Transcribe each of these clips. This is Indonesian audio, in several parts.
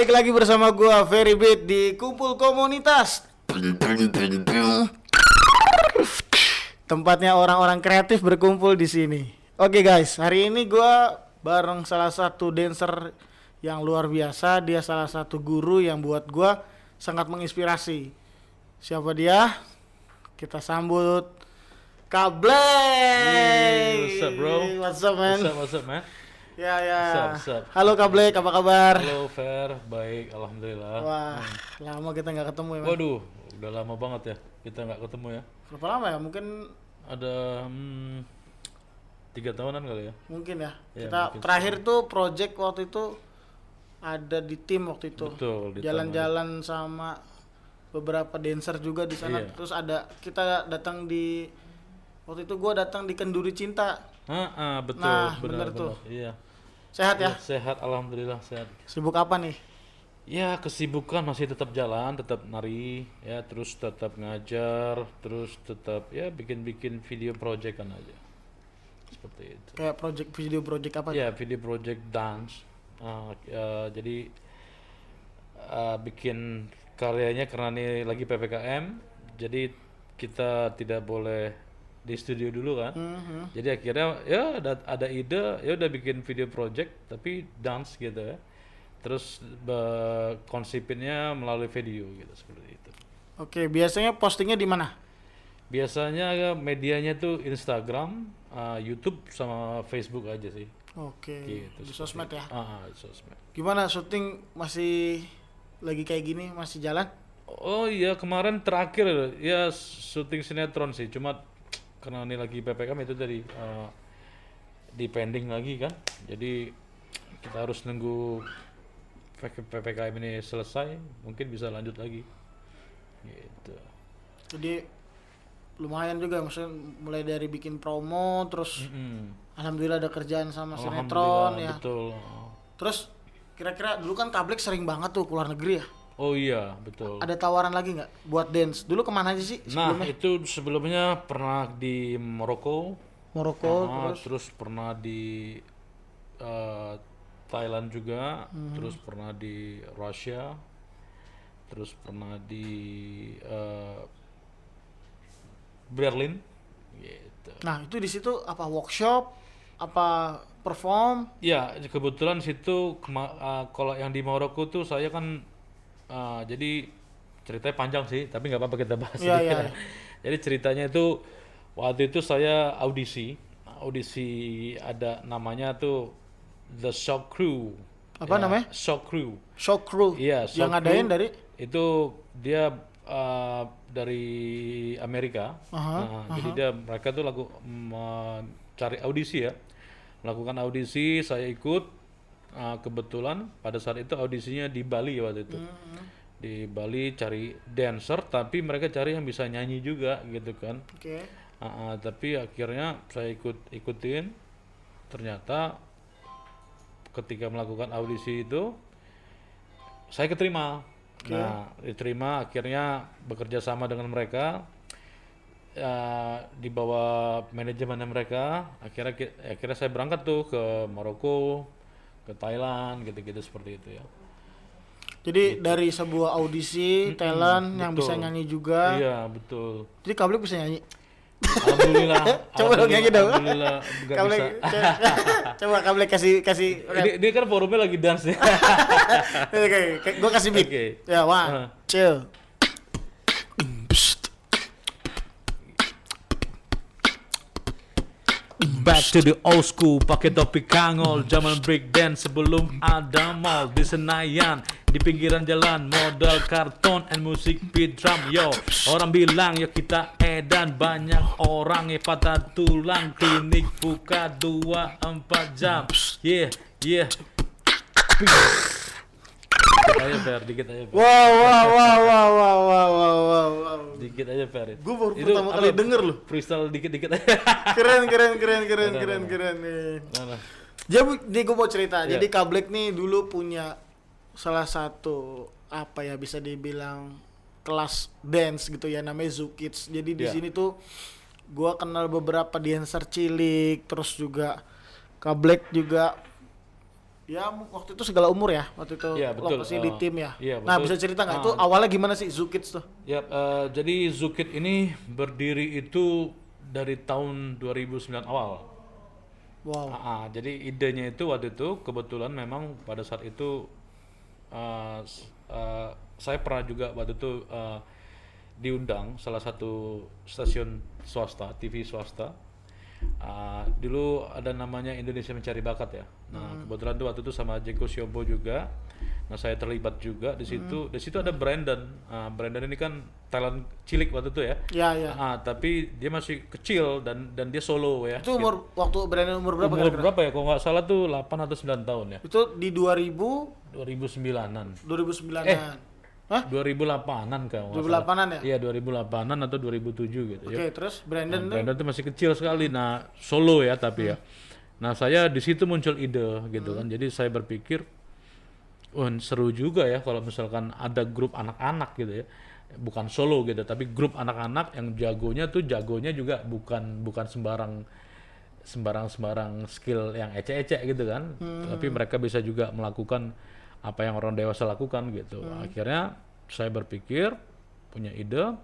Balik lagi bersama gua Very Beat di Kumpul Komunitas. Tempatnya orang-orang kreatif berkumpul di sini. Oke guys, hari ini gua bareng salah satu dancer yang luar biasa. Dia salah satu guru yang buat gua sangat menginspirasi. Siapa dia? Kita sambut Kablek. What's up, bro? What's up, man? What's up, man? Ya. What's up? Halo Kablek, apa kabar? Halo, Fer. Baik, alhamdulillah. Wah, lama kita nggak ketemu ya, Man? Waduh, udah lama banget ya kita nggak ketemu ya. Berapa lama ya? Mungkin Ada 3 tahunan kali ya. mungkin ya. Ya, Kita mungkin terakhir tuh project waktu itu ada di tim waktu itu. Betul, di Jalan-jalan sama beberapa dancer juga di sana. Iya. Terus ada kita datang di waktu itu gua datang di Kenduri Cinta. Betul. Nah, benar bener tuh. Iya. Sehat ya? Sehat, alhamdulillah sehat. Sibuk apa nih? Ya, kesibukan masih tetap jalan, tetap nari, ya, terus tetap ngajar, terus tetap ya bikin-bikin video project kan aja. Seperti itu. Kayak video project apa? Ya, video project dance. Jadi bikin karyanya karena ini lagi PPKM, jadi kita tidak boleh di studio dulu kan. Jadi akhirnya ya ada ide, ya udah bikin video project tapi dance gitu ya. Terus konsepnya melalui video gitu seperti itu. Oke, biasanya postingnya di mana? Biasanya medianya tuh Instagram, YouTube sama Facebook aja sih. Oke, Gitu, di seperti sosmed ya. Sosmed. Gimana syuting masih lagi kayak gini, masih jalan? Oh iya, kemarin terakhir ya syuting sinetron sih, cuma karena ini lagi PPKM itu dari di pending lagi kan. Jadi kita harus nunggu PPKM ini selesai, mungkin bisa lanjut lagi. Gitu. Jadi lumayan juga, maksudnya mulai dari bikin promo, terus alhamdulillah ada kerjaan sama sinetron ya. Betul. Terus kira-kira dulu kan Kablek sering banget tuh keluar negeri ya. Oh iya, betul. Ada tawaran lagi nggak buat dance? Dulu kemana aja sih Nah, sebelumnya? itu sebelumnya pernah di Maroko, Maroko, terus pernah di Thailand juga, terus pernah di Rusia, terus pernah di Berlin, gitu. Nah itu di situ apa workshop, apa perform? Ya, kebetulan situ kalau yang di Maroko tuh saya kan jadi ceritanya panjang sih, tapi nggak apa-apa kita bahas Iya, sedikit. iya. Jadi ceritanya itu waktu itu saya audisi ada namanya tuh The Shock Crew. Apa namanya? Shock Crew. Show crew. Iya, Yang Shock ngadain Crew dari itu dia dari Amerika. Jadi mereka tuh cari audisi ya, melakukan audisi. Saya ikut. Kebetulan pada saat itu audisinya di Bali waktu itu. Di Bali cari dancer, tapi mereka cari yang bisa nyanyi juga gitu kan. Oke. Tapi akhirnya saya ikutin. Ternyata ketika melakukan audisi itu saya keterima. Nah, diterima, akhirnya bekerja sama dengan mereka, di bawah manajemen mereka. Akhirnya saya berangkat tuh ke Maroko, ke Thailand, gitu-gitu seperti itu ya. Jadi dari sebuah audisi talent yang bisa betul. nyanyi juga. Iya, betul. Jadi Kablek bisa nyanyi. Alhamdulillah. Coba dong nyanyi dong. Alhamdulillah nggak Kablek, bisa. coba Kablek kasih. Ini kan forumnya lagi dance ya. Oke, gue kasih beat. Oke. Ya, one, two. Back to the old school, pakai topi kangol, zaman break dance sebelum ada mall di Senayan, di pinggiran jalan, modal karton and musik beat drum yo. Orang bilang yo kita edan, banyak orang patah tulang, klinik buka 24 jam. Yeah. Dikit aja Fer. Wow. Dikit aja Fer. Gue baru pertama kali denger loh. Freestyle dikit aja. Keren nih. Mana? Jadi gue mau cerita. Iya. Jadi Kablek nih dulu punya salah satu apa ya bisa dibilang kelas dance gitu ya, namanya Zoo Kids. Jadi di Iya. sini tuh gue kenal beberapa dancer cilik, terus juga Kablek juga Ya waktu itu segala umur ya, waktu itu Iya, betul. lokasi di tim ya. Iya, Nah betul. bisa cerita nggak itu awalnya gimana sih Zukids tuh? Ya, jadi Zukit ini berdiri itu dari tahun 2009 awal. Wow. Jadi idenya itu waktu itu kebetulan memang pada saat itu saya pernah juga waktu itu diundang salah satu stasiun swasta, TV swasta. Dulu ada namanya Indonesia Mencari Bakat ya. Nah, kebetulan tuh waktu itu sama Jeko Siobo juga. Nah, saya terlibat juga di situ. Di situ ada Brandon. Brandon ini kan talent cilik waktu itu ya. Ya ya. Tapi dia masih kecil dan dia solo ya. Itu waktu Brandon umur berapa Umur kira-kira? berapa ya? Kalau nggak salah tuh 8 atau 9 tahun ya. Itu di 2009-an. 2009-an. Hah? 2008-an kalau nggak 2008-an ya? Iya, 2008-an atau 2007 gitu ya. Oke, terus Brandon tuh Brandon tuh masih kecil sekali. Nah, solo ya tapi ya. Nah, saya di situ muncul ide gitu kan. Jadi saya berpikir, wah seru juga ya kalau misalkan ada grup anak-anak gitu ya. Bukan solo gitu, tapi grup anak-anak yang jagonya juga bukan sembarang skill yang ecek-ecek gitu kan. Tapi mereka bisa juga melakukan apa yang orang dewasa lakukan gitu. Akhirnya saya berpikir, punya ide,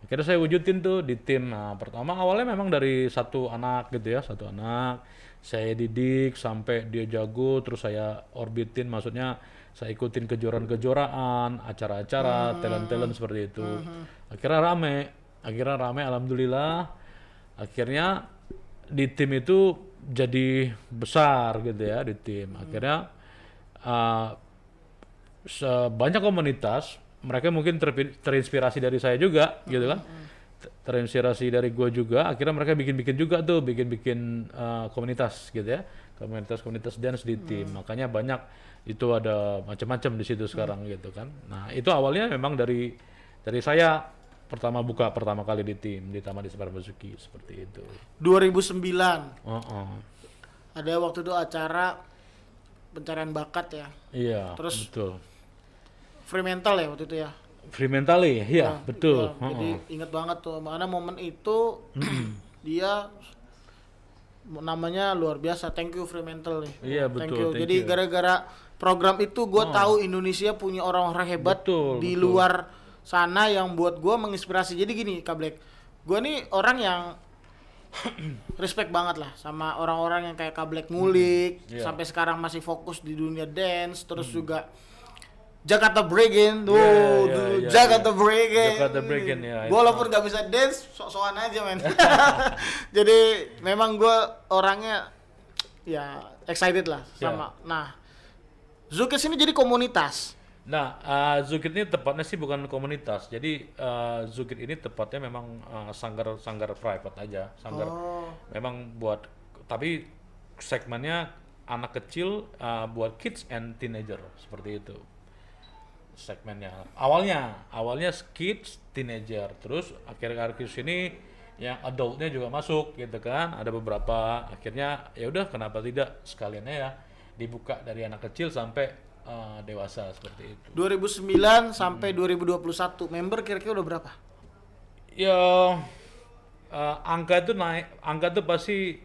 akhirnya saya wujudin tuh di tim. Nah, pertama awalnya memang dari satu anak gitu ya, satu anak. Saya didik sampai dia jago, terus saya orbitin, maksudnya saya ikutin kejuaraan-kejuaraan, acara-acara, talent-talent seperti itu. Akhirnya rame, alhamdulillah. Akhirnya di tim itu jadi besar gitu ya, di tim. Akhirnya banyak komunitas, mereka mungkin terinspirasi dari saya juga gitu kan, terinspirasi dari gue juga. Akhirnya mereka bikin komunitas gitu ya, komunitas dance di tim. Makanya banyak itu, ada macam-macam di situ sekarang gitu kan. Nah itu awalnya memang dari saya pertama kali di tim di Taman Ismar Basuki seperti itu. 2009. Oh. Ada waktu itu acara pencarian bakat ya. Iya. Terus betul. Fremantle ya waktu itu ya. Fremantle ya, betul. Ya, jadi ingat banget tuh, mana momen itu dia namanya luar biasa. Thank you Fremantle nih. Iya, betul. Thank you. Jadi gara-gara program itu gue tahu Indonesia punya orang-orang hebat di luar sana yang buat gue menginspirasi. Jadi gini Kak Black, gue nih orang yang respect banget lah sama orang-orang yang kayak Kak Black ngulik, sampai sekarang masih fokus di dunia dance, terus juga Jakarta Breaking, Jakarta Breaking ya. Walaupun gak bisa dance, sok-sokan aja men. Jadi memang gue orangnya ya excited lah sama. Nah, Zukids ini jadi komunitas. Nah, Zukit ini tepatnya sih bukan komunitas. Jadi Zukit ini tepatnya memang sanggar private aja, memang buat, tapi segmennya anak kecil, buat kids and teenager seperti itu. Segmennya awalnya kids, teenager, terus akhir-akhir sini yang adultnya juga masuk gitu kan. Ada beberapa, akhirnya ya udah kenapa tidak sekaliannya ya dibuka dari anak kecil sampai dewasa seperti itu. 2009 sampai 2021 member kira-kira udah berapa? Ya angka itu pasti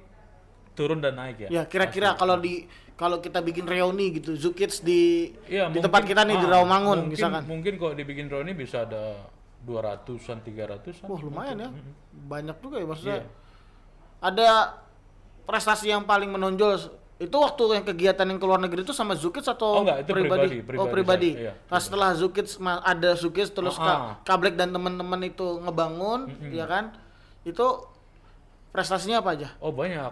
turun dan naik ya. Ya kira-kira kalau kita bikin reuni gitu, Zukids di mungkin, tempat kita nih di Rawamangun misalkan. Mungkin kalau dibikin reuni bisa ada 200-an, 300-an. Wah, lumayan ya. Banyak juga ya maksudnya. Ada prestasi yang paling menonjol itu waktu yang kegiatan yang ke luar negeri itu sama Zukids atau enggak, itu pribadi. Oh, pribadi. Iya, nah, setelah Zukids ada Zukids terus Kak Black dan teman-teman itu ngebangun, ya kan? Itu prestasinya apa aja? Oh, banyak.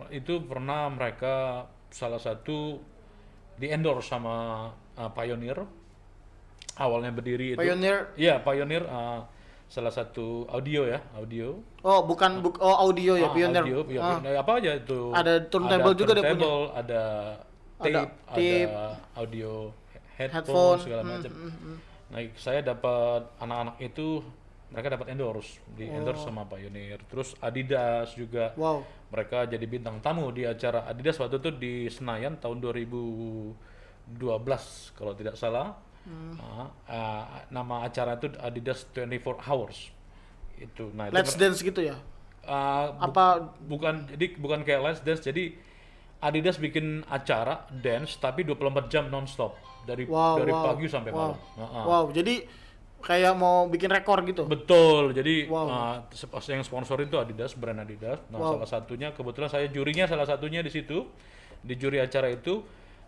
Itu pernah mereka salah satu di endorse sama Pioneer. Awalnya berdiri Pioneer. itu. Iya, Pioneer, salah satu audio. Oh, bukan audio ya, Pioneer. Audio, apa aja itu? Ada turntable juga dia punya. Ada tape, ada audio headphone segala macam. Nah, saya dapat anak-anak itu, mereka dapat endorse sama Pioneer. Terus Adidas juga. Wow. Mereka jadi bintang tamu di acara Adidas waktu itu di Senayan tahun 2012 kalau tidak salah. Nama acara itu Adidas 24 Hours. Itu. Nah, Let's Dance gitu ya? bukan kayak Let's Dance, jadi Adidas bikin acara dance tapi 24 jam nonstop dari Wow, dari wow, pagi sampai wow. malam. Heeh. Wow, jadi kayak mau bikin rekor gitu. Betul, jadi Wow. yang sponsor itu Adidas, brand Adidas. Nah, Wow. salah satunya kebetulan saya jurinya salah satunya di situ, di juri acara itu.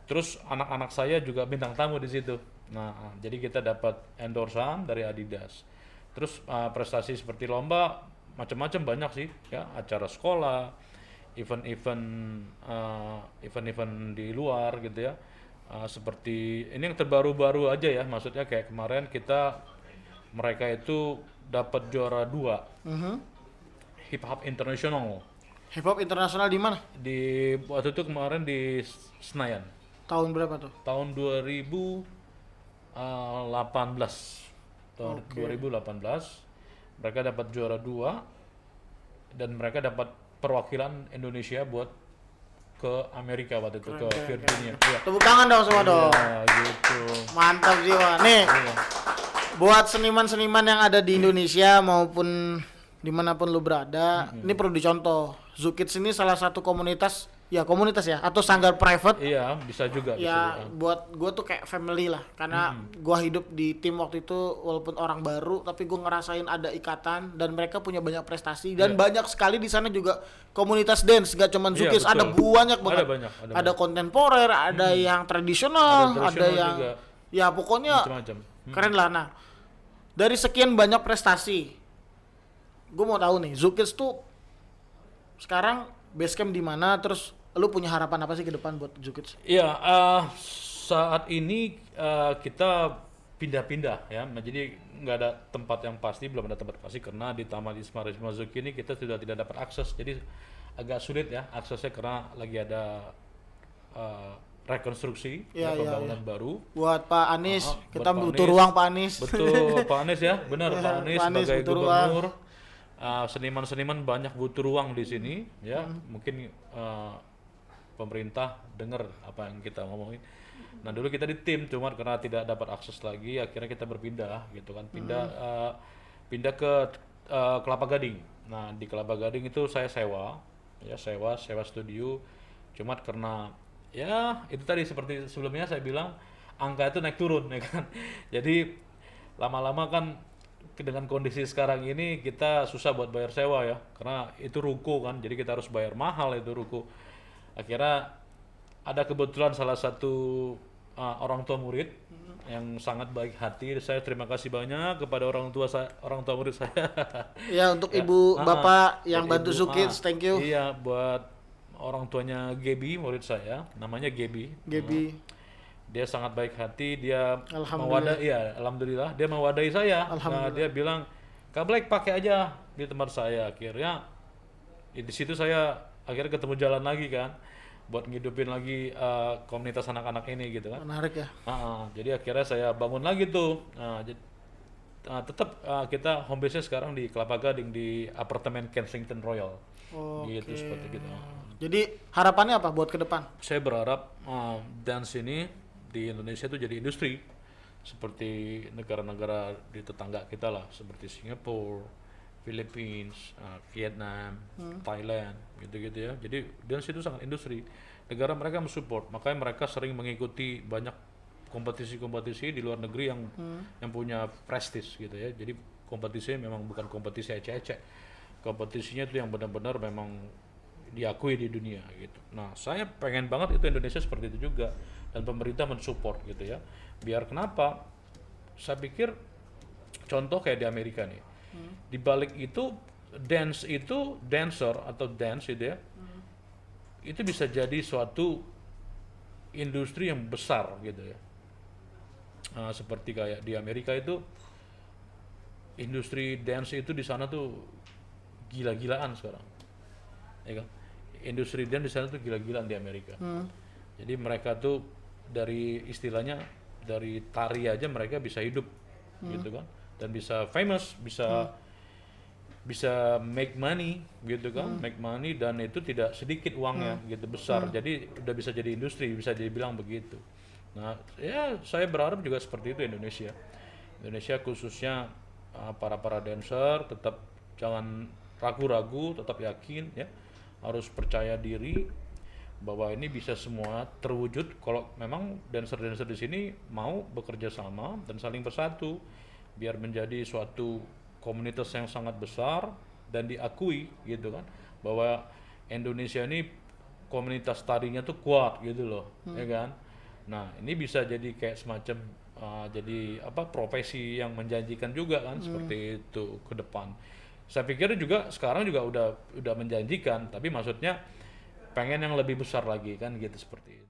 Terus anak-anak saya juga bintang tamu di situ. Nah, jadi kita dapat endorsan dari Adidas. Terus prestasi seperti lomba macam-macam banyak sih, ya acara sekolah, event-event di luar gitu ya. Seperti ini yang terbaru-baru aja ya, maksudnya kayak kemarin mereka itu dapat juara 2 hip hop international Hip hop internasional di mana? di waktu itu kemarin di Senayan Tahun berapa tuh? tahun 2018 tahun 2018 mereka dapat juara 2 dan mereka dapat perwakilan Indonesia buat ke Amerika waktu itu ke Virginia. Iya. Tepuk tangan dong semua dong. Ya, gitu. Mantap jiwa. Nih, Iya. buat seniman-seniman yang ada di Indonesia maupun dimanapun lu berada, ini perlu dicontoh. Zukids ini salah satu komunitas ya atau sanggar private Iya, bisa juga. ya Bisa juga. buat gue tuh kayak family lah karena gue hidup di tim waktu itu walaupun orang baru tapi gue ngerasain ada ikatan dan mereka punya banyak prestasi dan banyak sekali di sana juga komunitas dance gak cuman Iya, Zukids betul. ada banyak banget Ada banyak, ada ada kontemporer ada yang tradisional Ada ada tradisional yang juga. ya pokoknya Macam-macam. keren lah. Nah dari sekian banyak prestasi gue mau tahu nih Zukids tuh sekarang basecamp di mana terus lu punya harapan apa sih ke depan buat Zukids? Iya, saat ini kita pindah-pindah ya. Nah, jadi nggak ada tempat yang pasti, belum ada tempat pasti karena di Taman Ismail Marzuki ini kita sudah tidak dapat akses. Jadi agak sulit ya aksesnya karena lagi ada rekonstruksi Iya, pembangunan baru. Buat Pak Anies, Buat kita Pak butuh Anies. ruang Pak Anies. Betul, Pak Anies ya, benar Ya, Pak Anies Pak Anies sebagai butuh ruang. gubernur. Seniman-seniman banyak butuh ruang di sini ya. Mungkin pemerintah dengar apa yang kita ngomongin. Nah dulu kita di tim, cuma karena tidak dapat akses lagi, akhirnya kita berpindah gitu kan, pindah ke Kelapa Gading. Nah di Kelapa Gading itu saya sewa studio, cuma karena ya itu tadi seperti sebelumnya saya bilang angka itu naik turun ya kan, jadi lama-lama kan dengan kondisi sekarang ini kita susah buat bayar sewa ya, karena itu ruko kan, jadi kita harus bayar mahal itu ruko. Akhirnya ada kebetulan salah satu orang tua murid yang sangat baik hati. Saya terima kasih banyak kepada orang tua murid saya. Ya untuk ibu bapak yang buat bantu ibu, Zukids, thank you. Iya, buat orang tuanya Gebi, murid saya, namanya Gebi. Gebi. Dia sangat baik hati, dia Alhamdulillah. alhamdulillah dia mewadahi saya. Nah, Alhamdulillah. dia bilang, "Kak Black pakai aja di tempat saya." Akhirnya di situ saya akhirnya ketemu jalan lagi kan buat ngidupin lagi komunitas anak-anak ini gitu kan. Menarik ya. Jadi akhirnya saya bangun lagi tuh. Tetap kita home base-nya sekarang di Kelapa Gading di apartemen Kensington Royal. Gitu seperti gitu. Jadi harapannya apa buat ke depan? Saya berharap dance ini di Indonesia itu jadi industri seperti negara-negara di tetangga kita lah, seperti Singapura, Philippines, Vietnam, Thailand, gitu-gitu ya. Jadi dance itu sangat industri. Negara mereka mensupport, makanya mereka sering mengikuti banyak kompetisi-kompetisi di luar negeri yang punya prestis gitu ya. Jadi kompetisinya memang bukan kompetisi ecek-ecek. Kompetisinya itu yang benar-benar memang diakui di dunia gitu. Nah, saya pengen banget itu Indonesia seperti itu juga dan pemerintah mensupport gitu ya. Biar kenapa? Saya pikir contoh kayak di Amerika nih. Di balik itu dancer atau dance itu ya. Itu bisa jadi suatu industri yang besar gitu ya. Seperti kayak di Amerika itu industri dance itu di sana tuh gila-gilaan sekarang. Ya kan? Industri dance di sana tuh gila-gilaan di Amerika. Jadi mereka tuh dari istilahnya dari tari aja mereka bisa hidup gitu kan, dan bisa famous, bisa make money gitu kan, make money dan itu tidak sedikit uangnya gitu, besar. Jadi udah bisa jadi industri, bisa dibilang begitu. Nah, ya saya berharap juga seperti itu Indonesia khususnya para dancer tetap jangan ragu-ragu, tetap yakin ya, harus percaya diri bahwa ini bisa semua terwujud kalau memang dancer-dancer di sini mau bekerja sama dan saling bersatu biar menjadi suatu komunitas yang sangat besar dan diakui gitu kan, bahwa Indonesia ini komunitas tarinya tuh kuat gitu loh, ya kan. Nah ini bisa jadi kayak semacam jadi apa, profesi yang menjanjikan juga kan, seperti itu ke depan. Saya pikir juga sekarang juga udah menjanjikan, tapi maksudnya pengen yang lebih besar lagi kan gitu, seperti itu.